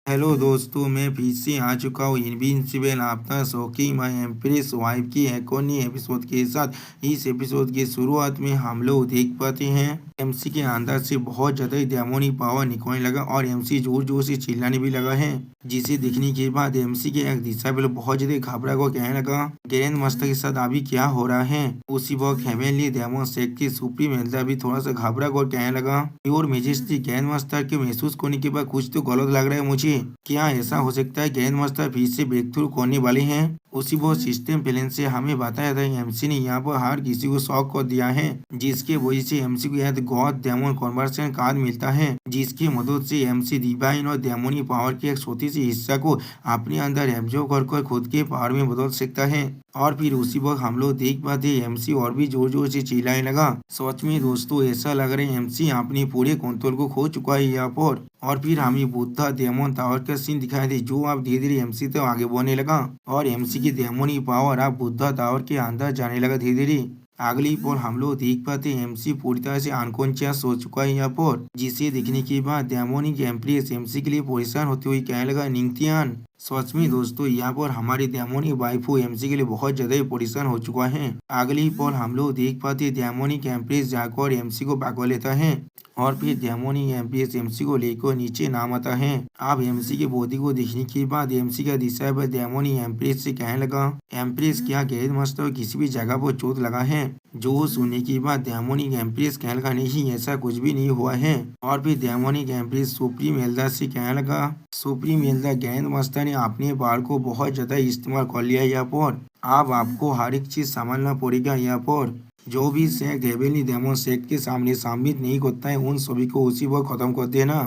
Hello दोस्तों, मैं फिर से आ चुका हूँ इनविंसिबल आपका शौकीन माई एम्प्रेस वाइफ की एक और नई एपिसोड के साथ। इस एपिसोड की शुरुआत में हम लोग देख पाते हैं एमसी के अंदर से बहुत ज्यादा डेमोनिक पावर निकलने लगा और एमसी जोर जोर से चिल्लाने भी लगा है, जिसे देखने के बाद एमसी के एक दिशा पे बहुत ज्यादा घबरा को कहने लगा ग्रैंड मास्टर के साथ अभी क्या हो रहा है। उसी वक्त हेवनली डेमन सेट की सुप्रीम एल्डर भी थोड़ा सा घबरा को कहने लगा योर मेजेस्टी ग्रैंड मास्टर के महसूस करने के बाद कुछ तो गलत लग रहा है मुझे। क्या ऐसा हो सकता है ग्रैंड मास्टर फिर से ब्रेक थ्रू करने वाले हैं। उसी वो सिस्टम प्लान से हमें बताया था एमसी ने यहाँ पर हर किसी को शॉक कर दिया है, जिसके वजह से एमसी को यह गॉड डेमन कन्वर्सन कार्ड मिलता है, जिसकी मदद से एमसी डिवाइन और डेमोनी पावर के एक छोटी सी हिस्सा को अपने अंदर एब्जॉर्ब कर खुद के पावर में बदल सकता है। और फिर उसी वक्त हम लोग देख पाते एमसी और भी जोर जोर से चिल्लाने लगा। सच में दोस्तों ऐसा लग रहा है एमसी अपने पूरे कंट्रोल को खो चुका है यहाँ पर। और फिर हमें बुद्धा डेमन टावर का सीन दिखाई दे, जो अब धीरे धीरे एमसी तक आगे बढ़ने लगा और एमसी की डेमोनी पावर अब बुद्धा टावर के अंदर जाने लगा धीरे धीरे। अगली पल हम लोग देख पाते एमसी पूरी तरह से अनकॉन्शियस हो चुका है यहाँ पर, जिसे देखने के बाद डेमोनिक एम्प्रेस एमसी के लिए परेशान होते हुए कहने लगा निंगतियान। सच में दोस्तों यहाँ पर हमारी डेमोनिक वाइफो एमसी के लिए बहुत ज्यादा परेशान हो चुका है। अगली पल हम लोग देख पाते डेमोनिक एम्प्रेस जाकर एमसी को पकड़ लेता है और फिर डेमोनिक एम्प्रेस एमसी को लेकर नीचे नाम आता है। अब एमसी के बॉडी को देखने के बाद एमसी का दिशा पर डेमोनिक एम्प्रेस से कहने लगा एम्प्रेस क्या ग्रैंड मास्टर किसी भी जगह पर चोट लगा है। जो सुनने के बाद डेमोनिक एम्प्रेस कहने लगा नहीं ऐसा कुछ भी नहीं हुआ है। और फिर डेमोनिक एम्प्रेस सुप्रीम एल्डर से कहने लगा सुप्रीम एल्डर ग्रैंड मास्टर ने अपने बार को बहुत ज्यादा इस्तेमाल कर लिया यहाँ पर। अब आपको हर एक चीज संभालना पड़ेगा यहाँ पर। जो भी सेक्ट हेवनली डेमन सेक्ट के सामने साबित नहीं करता है उन सभी को उसी वक्त खत्म कर देना।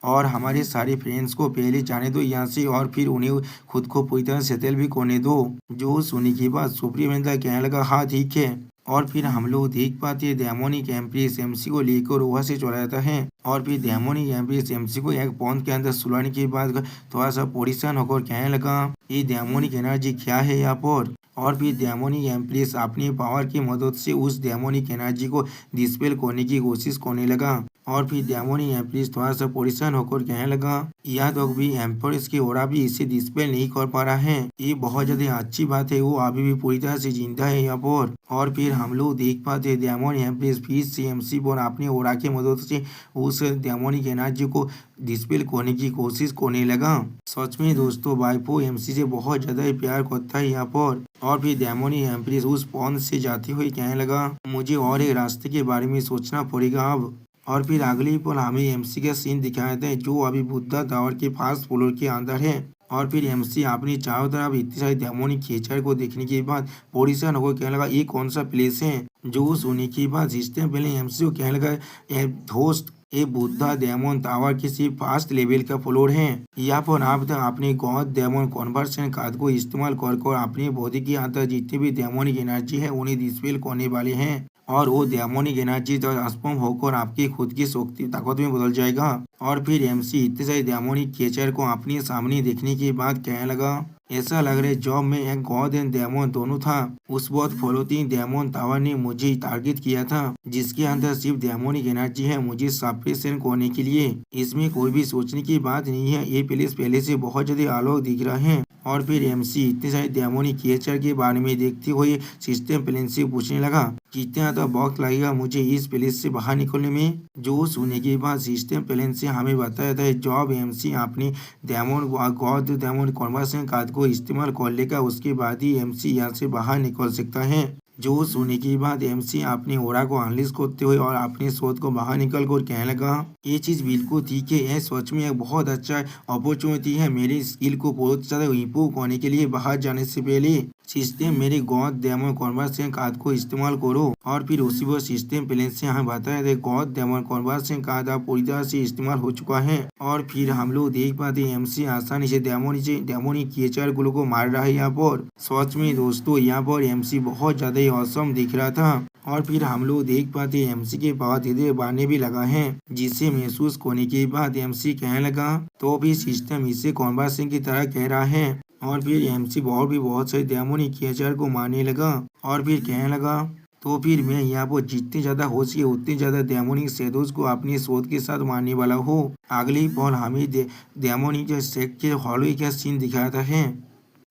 और हमारे सारे फ्रेंड्स को पहले जाने दो यहाँ से और फिर उन्हें खुद को पूरी तरह सेटल भी करने दो। जो सुनने के बाद सुप्रीम एल्डर कहने लगा हाँ ठीक है। और फिर हम लोग देख पाते हैं डेमोनिक एम्प्रेस एमसी को लेकर वहां से चला जाता है और फिर डेमोनिक एम्प्रेस एमसी को एक पॉन्ड के अंदर सुलाने के बाद थोड़ा सा परेशान होकर कहने लगा ये डेमोनिक एनर्जी क्या है यहाँ पर। और फिर डेमोनिक एम्प्रेस अपनी पावर की मदद से उस डेमोनिक एनर्जी को डिस्पेल करने की कोशिश करने लगा। और फिर डेमोनिक एम्प्रेस थोड़ा सा परेशान होकर कहने लगा यहाँ तक भी एम्प्रेस की ओरा भी इसे डिस्पेल नहीं कर पा रहा है, ये बहुत ज्यादा अच्छी बात है, वो अभी भी पूरी तरह से जिंदा है यहाँ पर। और फिर हम लोग देख पाते हैं डेमोनिक एम्प्रेस फिर से एमसी पर अपने ओरा की मदद से उस डेमोनिक एनर्जी को डिस्पेल करने की कोशिश करने लगा। सच में दोस्तों वाइफो एमसी से बहुत ज्यादा ही प्यार करता है यहाँ पर। और फिर डेमोनिक एम्प्रेस उस पॉन्ड से जाते हुए कहने लगा मुझे और एक रास्ते के बारे में सोचना पड़ेगा अब। और फिर अगले पल हमें एमसी का सीन दिखाया था जो अभी बुद्धा टावर के फर्स्ट फ्लोर के अंदर है। और फिर एमसी अपनी चारों तरफ इतनी सारी डेमोनिक खेचर को देखने के बाद परेशान होकर कहने लगा ये कौन सा प्लेस है। जो सुनने के बाद सिस्टम पहले एमसी को कहने लगा दोस्त ये बुद्धा डेमन टावर के सिर्फ फर्स्ट लेवल का फ्लोर है। यहाँ पर आप अपने गॉड डेमन कन्वर्सन कार्ड को इस्तेमाल कर अपने बॉडी के अंदर जितनी भी डेमोनिक एनर्जी है उन्हें डिस्पेल करने वाले हैं और वो डेमोनिक एनर्जी ट्रांसफॉर्म होकर आपकी खुद की शक्ति ताकत में बदल जाएगा। और फिर एमसी इतने सारे डेमोनिक क्रिएचर को अपने सामने देखने के बाद कहने लगा ऐसा लग रहा है जब मैं एक गॉड एंड डेमन दोनों था उस वक्त फ्लोटिंग डेमन टावर ने मुझे टारगेट किया था, जिसके अंदर सिर्फ डेमोनिक एनर्जी है मुझे सप्रेशन करने के लिए। इसमें कोई भी सोचने की बात नहीं है, ये प्लेस पहले से बहुत ज्यादा आलोक दिख रहा है। और फिर एमसी इतने सारे डेमोनिक क्रिएचर के बारे में देखते हुए सिस्टम प्लेन से पूछने लगा कितना तो वक्त लगेगा मुझे इस प्लेस से बाहर निकलने में। जो सुनने के बाद सिस्टम प्लेन से हमें बताया था जब एमसी अपने demon god demon conversion card को इस्तेमाल कर लेगा उसके बाद ही एमसी यहाँ से बाहर निकल सकता है। जो सुनने के बाद एमसी अपने ओरा को अनलिस्ट करते हुए और अपने शोध को बाहर निकल कर कहने लगा ये चीज बिल्कुल ठीक है, यह सच में एक बहुत अच्छा अपॉर्चुनिटी है मेरी स्किल को बहुत ज्यादा इम्प्रूव करने के लिए। बाहर जाने से पहले सिस्टम मेरे गॉड डेमन कन्वर्सन कार्ड को इस्तेमाल करो। और फिर उसी वो सिस्टम प्लेन से हमें बताया था गॉड डेमन कन्वर्सन कार्ड अब पूरी तरह से इस्तेमाल हो चुका है। और फिर हम लोग देख पाते एमसी आसानी से डेमोनिक क्रिएचर को मार रहा है यहाँ पर। सच में दोस्तों यहाँ पर एमसी बहुत ज्यादा औसम दिख रहा था। और फिर हम लोग देख पाते एमसी के पावर धीरे धीरे बढ़ने भी लगा है, जिसे महसूस करने के बाद एमसी कहने लगा तो भी सिस्टम इसे कन्वर्सन की तरह कह रहा है। और फिर एमसी बहुत सारे डेमोनिक क्रिएचर को मारने लगा और फिर कहने लगा तो फिर मैं यहाँ पर जितनी ज्यादा हो सके उतनी ज्यादा डेमोनिक शैडोज को अपनी शोध के साथ मारने वाला हूँ। अगले ही पल हमें डेमोनिक शेक के हॉलो का सीन दिखाता है,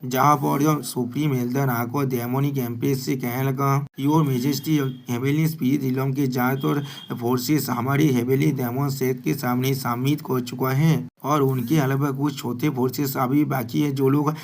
जहाँ पर जो सुप्रीम एल्डर आको डेमोनिक एम्प्रेस से कहने लगा, योर मेजेस्टी हेवेली स्पिरिट रिलम के ज्यादातर फोर्सेस हमारी हेवेली डेमन सेट के सामने सबमिट कर चुका है और उनके अलावा कुछ छोटे फोर्सेस अभी बाकी है। जो लोग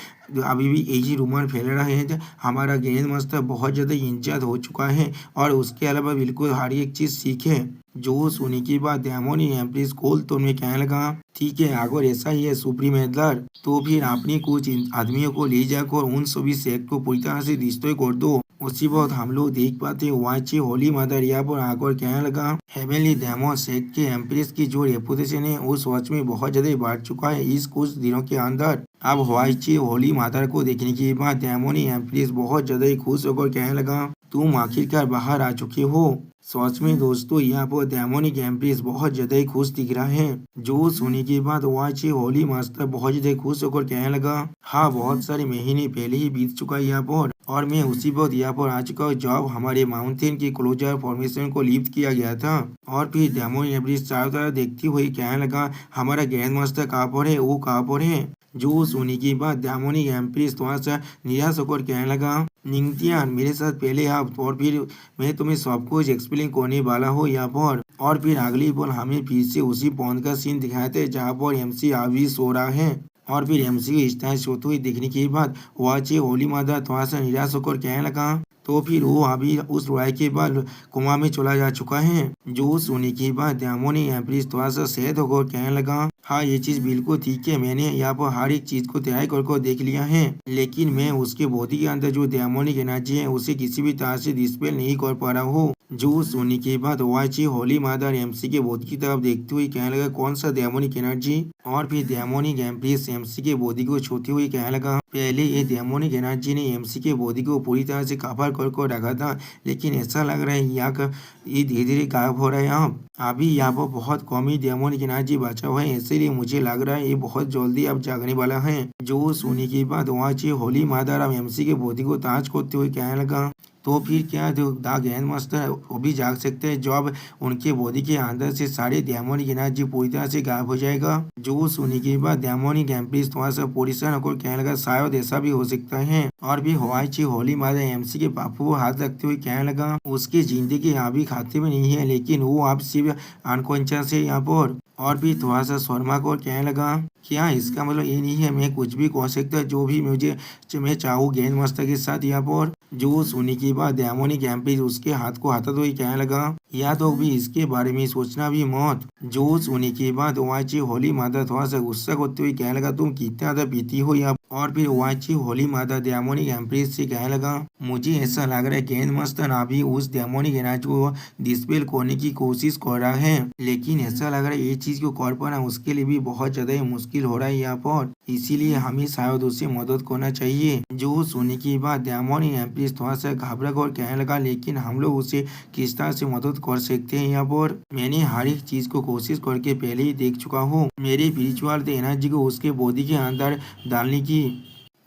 अभी भी यही रूमर फैल रहा है हमारा ग्रैंड मास्टर बहुत ज्यादा इंचार्ज हो चुका है और उसके अलावा बिल्कुल हर एक चीज सीखे। जो सुनने के बाद डेमोनिक एम्प्रेस कोल तो मैं कहने लगा, ठीक है अगर ऐसा ही है सुप्रीम एल्डर तो फिर अपने कुछ आदमियों को ले जाकर उन सभी सेक्ट को पूरी तरह से डिस्ट्रॉय कर दो। उसी वक्त हम लोग देख पाते वाची होली मदर यहाँ पर आकर कहने लगा, हेवनली डेमन सेक्ट के एम्प्रेस की जो रेपुटेशन है उस वॉच में बहुत ज्यादा बढ़ चुका है इस कुछ दिनों के अंदर। अब वाची होली मदर को देखने के बाद डेमोनिक एम्प्रेस बहुत ज्यादा खुश होकर कहने लगा, तुम आखिरकार बाहर आ चुके हो। सच में दोस्तों यहाँ पर डेमोनिक एम्प्रेस बहुत ज्यादा ही खुश दिख रहा है। जो सुनने के बाद वाची होली मास्टर बहुत ज्यादा खुश होकर कहने लगा, हाँ बहुत सारे महीने पहले ही बीत चुका है यहाँ पर और मैं उसी वक्त यहाँ पर आ चुका हूँ जब हमारे माउंटेन की क्लोजर फॉर्मेशन को लिफ्ट किया गया था। और फिर डेमोनिक एम्प्रेस चारों तरफ देखती हुई कहने लगा, हमारा ग्रैंड मास्टर कहाँ पर है, वो कहाँ पर है। जो सुनने के बाद डेमोनिक एम्प्रेस थोड़ा सा निराश होकर कहने लगा, निंगथियान मेरे साथ पहले आप और फिर मैं तुम्हें सब कुछ एक्सप्लेन करने वाला हूँ यहाँ पर। और फिर अगली पल हमें फिर से उसी पॉइंट का सीन दिखाए थे जहाँ पर एमसी अभी सो रहा है और फिर एमसी को इस तरह सोते हुए देखने के बाद वाची होली मादा थोड़ा सा निराश होकर कहने लगा, तो फिर वो अभी उस लड़ाई के बाद कोमा में चला जा चुका है। जो सुनने के बाद डेमोनिक एम्प्रेस थोड़ा सा सैड होकर कहने लगा, हाँ ये चीज बिल्कुल ठीक है, मैंने यहाँ पर हर एक चीज को तैयार करके देख लिया है लेकिन मैं उसके बॉडी के अंदर जो डेमोनिक एनर्जी है उसे किसी भी तरह से डिस्पेल नहीं कर पा रहा हूँ। जो सुनने के बाद वाची होली मादर एमसी के बॉडी की तरफ देखते हुए कहने लगा, कौन सा डेमोनिक एनर्जी। और फिर डेमोनिक एम्प्रेस एमसी के बॉडी को छूते हुए कहने लगा, पहले ये डेमोनिक एनर्जी ने एमसी के बॉडी को पूरी तरह से कवर कर रखा था लेकिन ऐसा लग रहा है यहाँ का ये धीरे धीरे गायब हो रहा है। यहाँ अभी यहाँ पर बहुत कम ही डेमोनिक एनर्जी बचा हुआ है इसीलिए मुझे लग रहा है ये बहुत जल्दी अब जागने वाला है। जो सुनने के बाद वाची होली मादर अब एमसी के बॉडी को ताज करते हुए कहने लगा, तो फिर क्या द ग्रैंड मास्टर वो भी जाग सकते हैं जब उनके बॉडी के अंदर से सारे डेमोनिक एनर्जी पूरी तरह से गायब हो जाएगा। जो सुनने के बाद डेमोनिक एम्प्रेस थोड़ा सा परेशान होकर कहने लगा, शायद ऐसा भी हो सकता है। और भी वाची होली मादर एमसी के पापू को हाथ रखते हुए कहने लगा, उसकी जिंदगी अभी खाते में नहीं है लेकिन वो आप सिर्फ अनकॉन्शियस है यहाँ पर। और भी थोड़ा सा शर्मा को कहने लगा, क्या इसका मतलब ये नहीं है मैं कुछ भी कह सकता जो भी मुझे मैं चाहूँ ग्रैंड मास्टर के साथ यहाँ पर। जो सुनने के बाद डेमोनिक एम्प्रेस उसके हाथ को हटाते हुए कहने लगा, या तो भी इसके बारे में सोचना भी मत। जो सुनने के बाद वाची होली माता थोड़ा सा गुस्सा करते हुए कहने लगा, तुम कितना ज्यादा पीती हो यहाँ। और फिर वाची होली माता डेमोनिक एम्प्रेस से कहने लगा, मुझे ऐसा लग रहा है ग्रैंड मास्टर अभी उस डेमोनिक एनर्जी को डिस्पेल करने की कोशिश कर रहा है लेकिन ऐसा लग रहा है ये चीज को कर पाना उसके लिए भी बहुत ज्यादा ही मुश्किल हो रहा है यहाँ पर, इसीलिए हमें शायद उसे मदद करना चाहिए। जो सुनने के बाद डेमोनिक एम्प्रेस थोड़ा सा घबरा कर कहने लगा, लेकिन हम लोग उसे किस तरह से मदद कर सकते हैं यहाँ पर। मैंने हर एक चीज को कोशिश करके पहले ही देख चुका हूँ, मेरी स्पिरिचुअल एनर्जी को उसके बॉडी के अंदर डालने की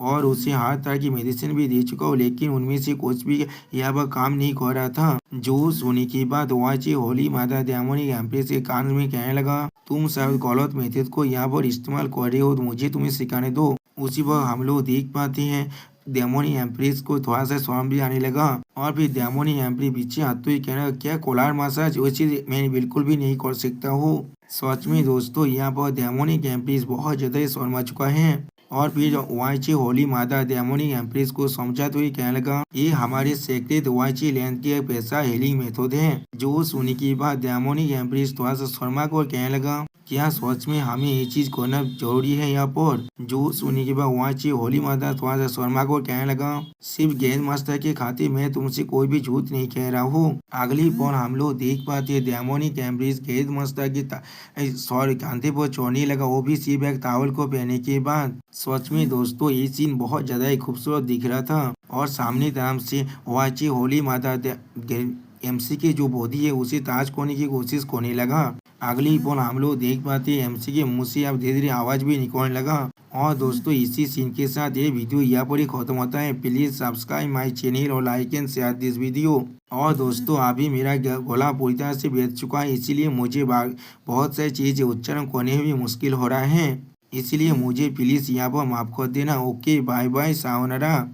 और उसे हर तरह की मेडिसिन भी दे चुका हूँ लेकिन उनमें से कुछ भी यहाँ पर काम नहीं कर रहा था। जो सुनने के बाद वाची होली माता डेमोनिक एम्प्रेस के कान में कहने लगा, तुम शायद गलत मेथड को यहाँ पर इस्तेमाल कर रहे हो तो मुझे तुम्हें सिखाने दो। उसी वक्त हम लोग देख पाते हैं डेमोनिक एम्प्रेस को थोड़ा सा शर्म भी आने लगा और फिर डेमोनिक एम्प्रेस पीछे आते हुए कहने लगा, क्या कोलार मसाज वो चीज मैं बिल्कुल भी नहीं कर सकता हूँ। सच में दोस्तों यहाँ पर डेमोनिक एम्प्रेस बहुत ज्यादा शर्मा चुका है। और फिर वाची होली माता डेमोनिक एम्प्रेस को समझाते हुए कहने लगा, ये हमारे सेक्रेट वाची लैंड के पैसा हीलिंग मेथड है। जो सुनने के बाद डेमोनिक एम्प्रेस थोड़ा सा शर्मा को कहने लगा, क्या सच में हमें ये चीज करना जरूरी है यहाँ पर। जो सुनने के बाद वाची होली माता थोड़ा सा शर्मा को कहने लगा, सिर्फ ग्रैंड मास्टर के खातिर मैं तुमसे कोई भी झूठ नहीं कह रहा हूँ। अगली पल हम लोग देख पाते डेमोनिक एम्प्रेस ग्रैंड मास्टर की सॉरी कांधे पर चढ़ने लगा, वो भी सिर्फ एक टावल को पहनने के बाद। सच में दोस्तों ये सीन बहुत ज्यादा ही खूबसूरत दिख रहा था और सामने तरफ से वाची होली माता एमसी की जो बॉडी है उसे ताज करने की कोशिश करने लगा। अगली पोल हम लोग देख पाते हैं एमसी के मुंह से अब धीरे धीरे आवाज भी निकलने लगा। और दोस्तों इसी सीन के साथ ये वीडियो यहाँ पर ही खत्म होता है। प्लीज सब्सक्राइब माय चैनल और like and share this video. और दोस्तों अभी मेरा गला पूरी तरह से बैठ चुका है, इसीलिए मुझे बहुत सारी चीजें उच्चारण करने में भी मुश्किल हो रहा है, इसलिए मुझे प्लीज यहाँ पर माफ कर देना। Okay bye bye sayonara.